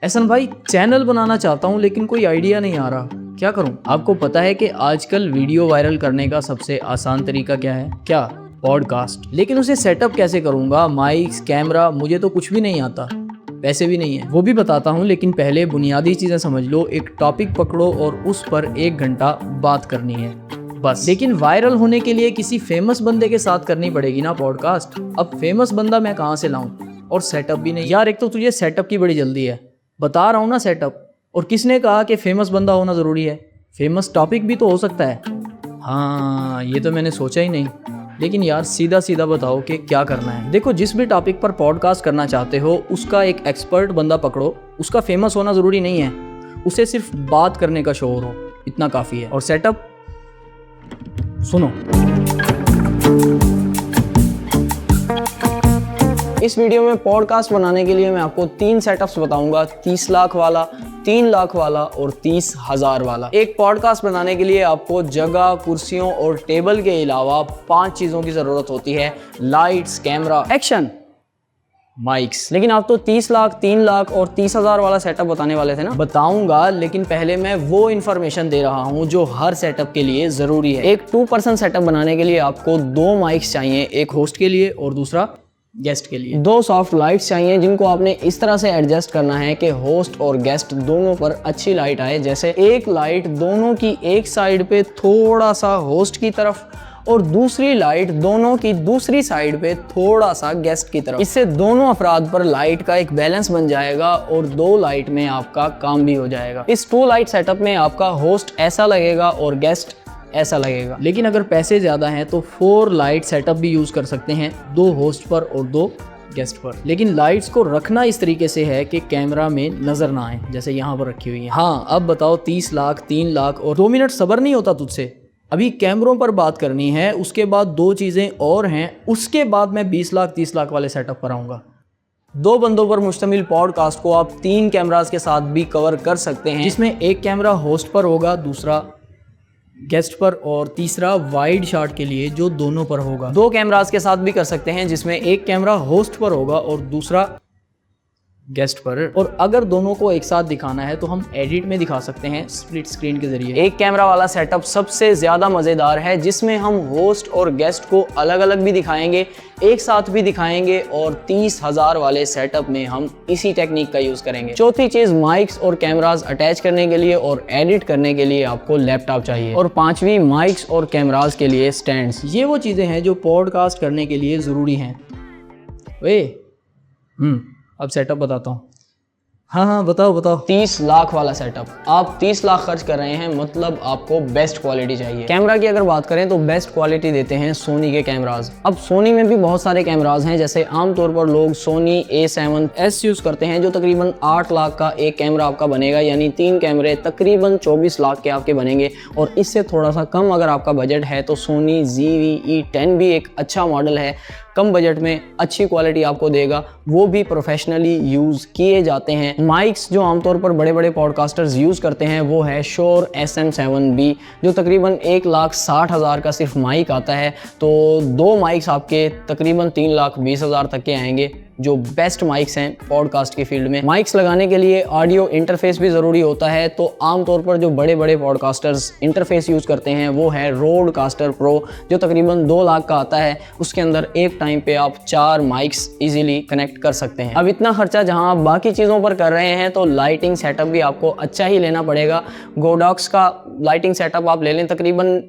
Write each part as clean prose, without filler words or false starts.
एहसन भाई, चैनल बनाना चाहता हूँ लेकिन कोई आइडिया नहीं आ रहा, क्या करूँ? आपको पता है कि आजकल वीडियो वायरल करने का सबसे आसान तरीका क्या है? क्या? पॉडकास्ट। लेकिन उसे सेटअप कैसे करूँगा? माइक्स, कैमरा, मुझे तो कुछ भी नहीं आता, पैसे भी नहीं है। वो भी बताता हूँ, लेकिन पहले बुनियादी चीजें समझ लो। एक टॉपिक पकड़ो और उस पर 1 घंटा बात करनी है बस। लेकिन वायरल होने के लिए किसी फेमस बंदे के साथ करनी पड़ेगी ना पॉडकास्ट। अब फेमस बंदा मैं कहाँ से लाऊं? और सेटअप भी नहीं यार। एक तो तुझे सेटअप की बड़ी जल्दी है, बता रहा हूँ ना सेटअप। और किसने कहा कि फेमस बंदा होना ज़रूरी है? फेमस टॉपिक भी तो हो सकता है। हाँ, ये तो मैंने सोचा ही नहीं। लेकिन यार सीधा सीधा बताओ कि क्या करना है। देखो, जिस भी टॉपिक पर पॉडकास्ट करना चाहते हो उसका एक एक्सपर्ट बंदा पकड़ो। उसका फेमस होना ज़रूरी नहीं है, उसे सिर्फ बात करने का शौक हो, इतना काफ़ी है। और सेटअप सुनो। इस वीडियो में पॉडकास्ट बनाने के लिए मैं आपको 3 सेटअप्स बताऊंगा, 30 लाख वाला, 3 लाख वाला और 30,000 वाला। एक पॉडकास्ट बनाने के लिए आपको जगह, कुर्सियों और टेबल के अलावा 5 चीज़ों की ज़रूरत होती है: लाइट्स, कैमरा, एक्शन, माइक्स। लेकिन आप तो 30 लाख, 3 लाख और 30,000 वाला सेटअप बताने वाले थे ना? बताऊंगा, लेकिन पहले मैं वो इन्फॉर्मेशन दे रहा हूँ जो हर सेटअप के लिए ज़रूरी है। एक 2 पर्सन सेटअप बनाने के लिए आपको 2 माइक्स चाहिए, एक होस्ट के लिए और दूसरा गेस्ट के लिए। 2 सॉफ्ट लाइट्स चाहिए जिनको आपने इस तरह से एडजस्ट करना है कि होस्ट और गेस्ट दोनों पर अच्छी लाइट आए। जैसे एक लाइट दोनों की एक साइड पे थोड़ा सा होस्ट की तरफ और दूसरी लाइट दोनों की दूसरी साइड पे थोड़ा सा गेस्ट की तरफ। इससे दोनों अफराद पर लाइट का एक बैलेंस बन जाएगा और 2 लाइट में आपका काम भी हो जाएगा। इस 2 लाइट सेटअप में आपका होस्ट ऐसा लगेगा और गेस्ट ऐसा लगेगा। लेकिन अगर पैसे ज़्यादा हैं तो 4 लाइट सेटअप भी यूज़ कर सकते हैं, 2 होस्ट पर और 2 गेस्ट पर। लेकिन लाइट्स को रखना इस तरीके से है कि कैमरा में नज़र ना आए, जैसे यहाँ पर रखी हुई है। हाँ, अब बताओ 30 लाख, 3 लाख और 2 मिनट सब्र नहीं होता तुझसे? अभी कैमरों पर बात करनी है, उसके बाद 2 चीज़ें और हैं, उसके बाद मैं 20 लाख, 30 लाख वाले सेटअप पर आऊँगा। 2 बंदों पर मुश्तमिल पॉडकास्ट को आप 3 कैमरास के साथ भी कवर कर सकते हैं, जिसमें एक कैमरा होस्ट पर होगा, दूसरा गेस्ट पर और तीसरा वाइड शॉट के लिए जो दोनों पर होगा। 2 कैमरास के साथ भी कर सकते हैं, जिसमें एक कैमरा होस्ट पर होगा और दूसरा गेस्ट पर। और अगर दोनों को एक साथ दिखाना है तो हम एडिट में दिखा सकते हैं, स्प्लिट स्क्रीन के जरिए। एक कैमरा वाला सेटअप सबसे ज़्यादा मज़ेदार है, जिसमें हम होस्ट और गेस्ट को अलग अलग भी दिखाएंगे, एक साथ भी दिखाएंगे और 30,000 वाले सेटअप में हम इसी टेक्निक का यूज़ करेंगे। चौथी चीज़, माइक्स और कैमरास अटैच करने के लिए और एडिट करने के लिए आपको लैपटॉप चाहिए। और 5वीं, माइक्स और कैमरास के लिए स्टैंड्स। ये वो चीज़ें हैं जो पॉडकास्ट करने के लिए ज़रूरी हैं। अब सेटअप बताता हूँ। हाँ, बताओ। 30 लाख वाला सेटअप। आप 30 लाख खर्च कर रहे हैं, मतलब आपको बेस्ट क्वालिटी चाहिए। कैमरा की अगर बात करें तो बेस्ट क्वालिटी देते हैं सोनी के कैमराज। अब सोनी में भी बहुत सारे कैमराज हैं, जैसे आमतौर पर लोग सोनी A7S यूज़ करते हैं, जो तकरीबन 8 लाख का एक कैमरा आपका बनेगा, यानी 3 कैमरे तकरीबन 24 लाख के आपके बनेंगे। और इससे थोड़ा सा कम अगर आपका बजट है तो सोनी ZV-E10 भी एक अच्छा मॉडल है, कम बजट में अच्छी क्वालिटी आपको देगा, वो भी प्रोफेशनली यूज़ किए जाते हैं। माइक्स जो आमतौर पर बड़े बड़े पॉडकास्टर्स यूज़ करते हैं वो है Shure SM7B, जो तकरीबन 1,60,000 का सिर्फ माइक आता है। तो 2 माइक्स आपके तकरीबन 3,20,000 तक के आएंगे, जो बेस्ट माइक्स हैं पॉडकास्ट की फील्ड में। माइक्स लगाने के लिए ऑडियो इंटरफेस भी ज़रूरी होता है, तो आमतौर पर जो बड़े बड़े पॉडकास्टर्स इंटरफेस यूज़ करते हैं वो है रोडकास्टर प्रो, जो तकरीबन 2 लाख का आता है। उसके अंदर एक टाइम पे आप 4 माइक्स इजीली कनेक्ट कर सकते हैं। अब इतना खर्चा जहां आप बाकी चीज़ों पर कर रहे हैं तो लाइटिंग सेटअप भी आपको अच्छा ही लेना पड़ेगा। गोडॉक्स का लाइटिंग सेटअप आप ले लें, तकरीबन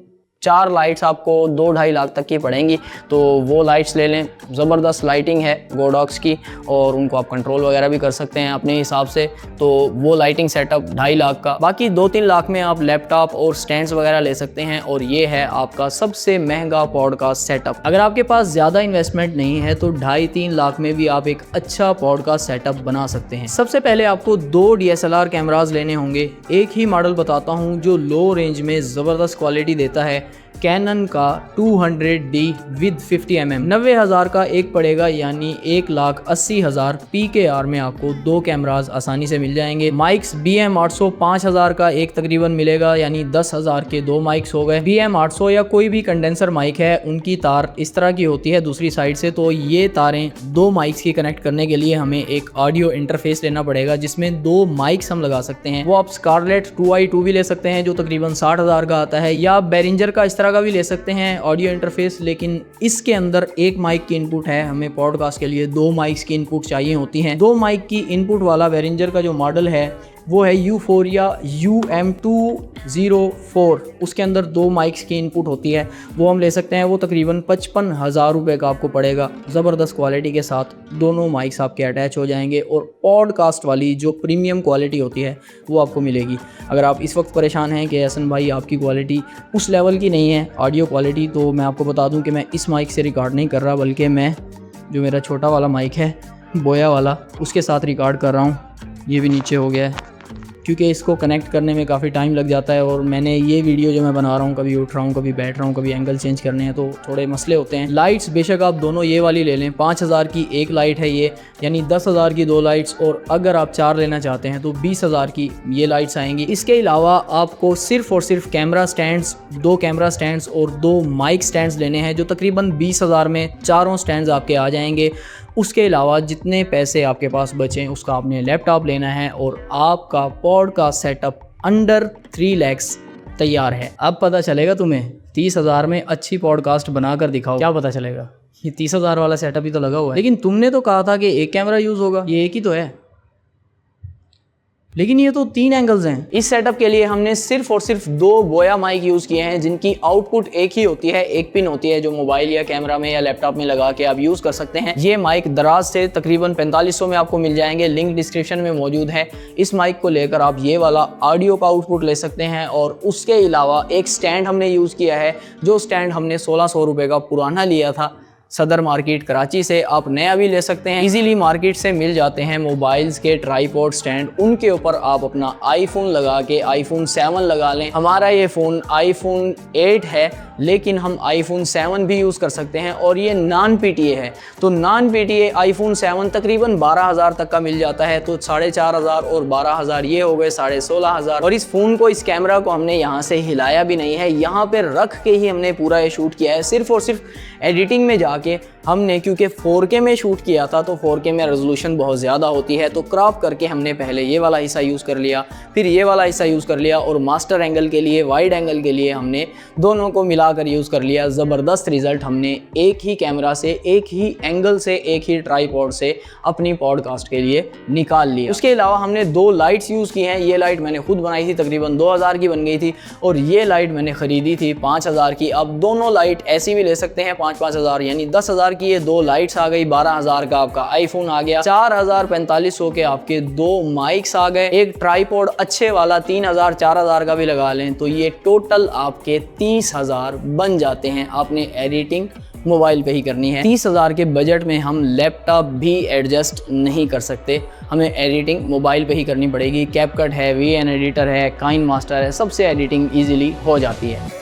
4 लाइट्स आपको 2-2.5 लाख तक की पड़ेंगी, तो वो लाइट्स ले लें। ज़बरदस्त लाइटिंग है गोडॉक्स की और उनको आप कंट्रोल वगैरह भी कर सकते हैं अपने हिसाब से, तो वो लाइटिंग सेटअप 2.5 लाख का। बाकी 2-3 लाख में आप लैपटॉप और स्टैंड्स वगैरह ले सकते हैं, और ये है आपका सबसे महंगा पॉडकास्ट सेटअप। अगर आपके पास ज़्यादा इन्वेस्टमेंट नहीं है तो 2.5-3 लाख में भी आप एक अच्छा पॉडकास्ट सेटअप बना सकते हैं। सबसे पहले आपको 2 DSLR कैमराज लेने होंगे। एक ही मॉडल बताता हूँ जो लो रेंज में ज़बरदस्त क्वालिटी देता है। कैनन का 200D विद 50mm। 90,000 का एक पड़ेगा, यानी 1,80,000 PKR में आपको दो कैमरास आसानी से मिल जाएंगे। माइक्स BM800 5,000 का एक तकरीबन मिलेगा, यानी 10,000 के दो माइक्स हो गए। BM800 या कोई भी कंडेंसर माइक है, उनकी तार इस तरह की होती है दूसरी साइड से, तो ये तारें दो माइक्स की कनेक्ट करने के लिए हमें एक ऑडियो इंटरफेस लेना पड़ेगा जिसमें दो माइक्स हम लगा सकते हैं। वो आप स्कारलेट 2i2 भी ले सकते हैं जो तकरीबन 60,000 का आता है, या बेरिंजर का इस तरह का भी ले सकते हैं ऑडियो इंटरफेस, लेकिन इसके अंदर एक माइक की इनपुट है। हमें पॉडकास्ट के लिए दो माइक्स की इनपुट चाहिए होती हैं। दो माइक की इनपुट वाला बेरिंजर का जो मॉडल है वो है यूफोरिया UM204। उसके अंदर दो माइक्स की इनपुट होती है, वो हम ले सकते हैं। वो तकरीबन 55,000 रुपये का आपको पड़ेगा। ज़बरदस्त क्वालिटी के साथ दोनों माइक्स आपके अटैच हो जाएंगे और पॉडकास्ट वाली जो प्रीमियम क्वालिटी होती है वो आपको मिलेगी। अगर आप इस वक्त परेशान हैं कि एहसन भाई आपकी क्वालिटी उस लेवल की नहीं है ऑडियो क्वालिटी, तो मैं आपको बता दूं कि मैं इस माइक से रिकॉर्ड नहीं कर रहा, बल्कि मैं जो मेरा छोटा वाला माइक है बोया वाला, उसके साथ रिकॉर्ड कर रहा हूँ। ये भी नीचे हो गया है क्योंकि इसको कनेक्ट करने में काफ़ी टाइम लग जाता है, और मैंने ये वीडियो जो मैं बना रहा हूँ, कभी उठ रहा हूँ, कभी बैठ रहा हूँ, कभी एंगल चेंज करने हैं, तो थोड़े मसले होते हैं। लाइट्स बेशक आप दोनों ये वाली ले लें, 5,000 की एक लाइट है ये, यानी 10,000 की दो लाइट्स, और अगर आप चार लेना चाहते हैं तो 20,000 की ये लाइट्स आएंगी। इसके अलावा आपको सिर्फ और सिर्फ कैमरा स्टैंड्स, दो कैमरा स्टैंड्स और दो माइक स्टैंड्स लेने हैं जो तकरीबन 20,000 में चारों स्टैंड्स आपके आ जाएंगे। उसके अलावा जितने पैसे आपके पास बचें उसका आपने लैपटॉप लेना है और आपका पॉडकास्ट सेटअप अंडर 3 लाख तैयार है। अब पता चलेगा तुम्हें 30,000 में अच्छी पॉडकास्ट बनाकर दिखाओ, क्या पता चलेगा? ये 30,000 वाला सेटअप ही तो लगा हुआ है। लेकिन तुमने तो कहा था कि एक कैमरा यूज़ होगा, ये एक ही तो है, लेकिन ये तो 3 एंगल्स हैं। इस सेटअप के लिए हमने सिर्फ और सिर्फ दो बोया माइक यूज़ किए हैं जिनकी आउटपुट एक ही होती है, एक पिन होती है जो मोबाइल या कैमरा में या लैपटॉप में लगा के आप यूज़ कर सकते हैं। ये माइक दराज से तकरीबन 4500 में आपको मिल जाएंगे, लिंक डिस्क्रिप्शन में मौजूद है। इस माइक को लेकर आप ये वाला ऑडियो का आउटपुट ले सकते हैं, और उसके अलावा एक स्टैंड हमने यूज़ किया है, जो स्टैंड हमने 1600 रुपये का पुराना लिया था सदर मार्केट कराची से। आप नया भी ले सकते हैं, इजीली मार्केट से मिल जाते हैं मोबाइल्स के ट्राईपॉड स्टैंड। उनके ऊपर आप अपना आईफोन लगा के iPhone 7 लगा लें। हमारा ये फ़ोन iPhone 8 है, लेकिन हम iPhone 7 भी यूज़ कर सकते हैं, और ये नॉन PTA है, तो नॉन PTA iPhone 7 तकरीबन 12,000 तक का मिल जाता है। तो 4,500 और 12,000 ये हो गए 16,500। और इस फ़ोन को, इस कैमरा को हमने यहाँ से हिलाया भी नहीं है, यहाँ पर रख के ही हमने पूरा ये शूट किया है। सिर्फ और सिर्फ एडिटिंग में जाके हमने, क्योंकि 4K में शूट किया था तो 4K में रेजोल्यूशन बहुत ज़्यादा होती है, तो क्रॉप करके हमने पहले ये वाला हिस्सा यूज़ कर लिया, फिर ये वाला हिस्सा यूज़ कर लिया, और मास्टर एंगल के लिए, वाइड एंगल के लिए हमने दोनों को मिलाकर यूज़ कर लिया। ज़बरदस्त रिज़ल्ट हमने एक ही कैमरा से, एक ही एंगल से, एक ही ट्राईपॉड से अपनी पॉडकास्ट के लिए निकाल लिया। उसके अलावा हमने दो लाइट्स यूज़ की हैं। ये लाइट मैंने खुद बनाई थी, तकरीबन 2,000 की बन गई थी, और ये लाइट मैंने ख़रीदी थी 5,000 की। अब दोनों लाइट ऐसी भी ले सकते हैं 5,000, यानी 10,000 की ये दो लाइट्स आ गई, 12,000 का आपका आईफोन आ गया, 4,4500 के आपके दो माइक्स आ गए, एक ट्राईपॉड अच्छे वाला 3,000 4,000 का भी लगा लें, तो ये टोटल आपके 30,000 बन जाते हैं। आपने एडिटिंग मोबाइल पे ही करनी है। 30,000 के बजट में हम लैपटॉप भी एडजस्ट नहीं कर सकते, हमें एडिटिंग मोबाइल पे ही करनी पड़ेगी। कैपकट है, VN एडिटर है, काइन मास्टर है, सबसे एडिटिंग ईजिली हो जाती है।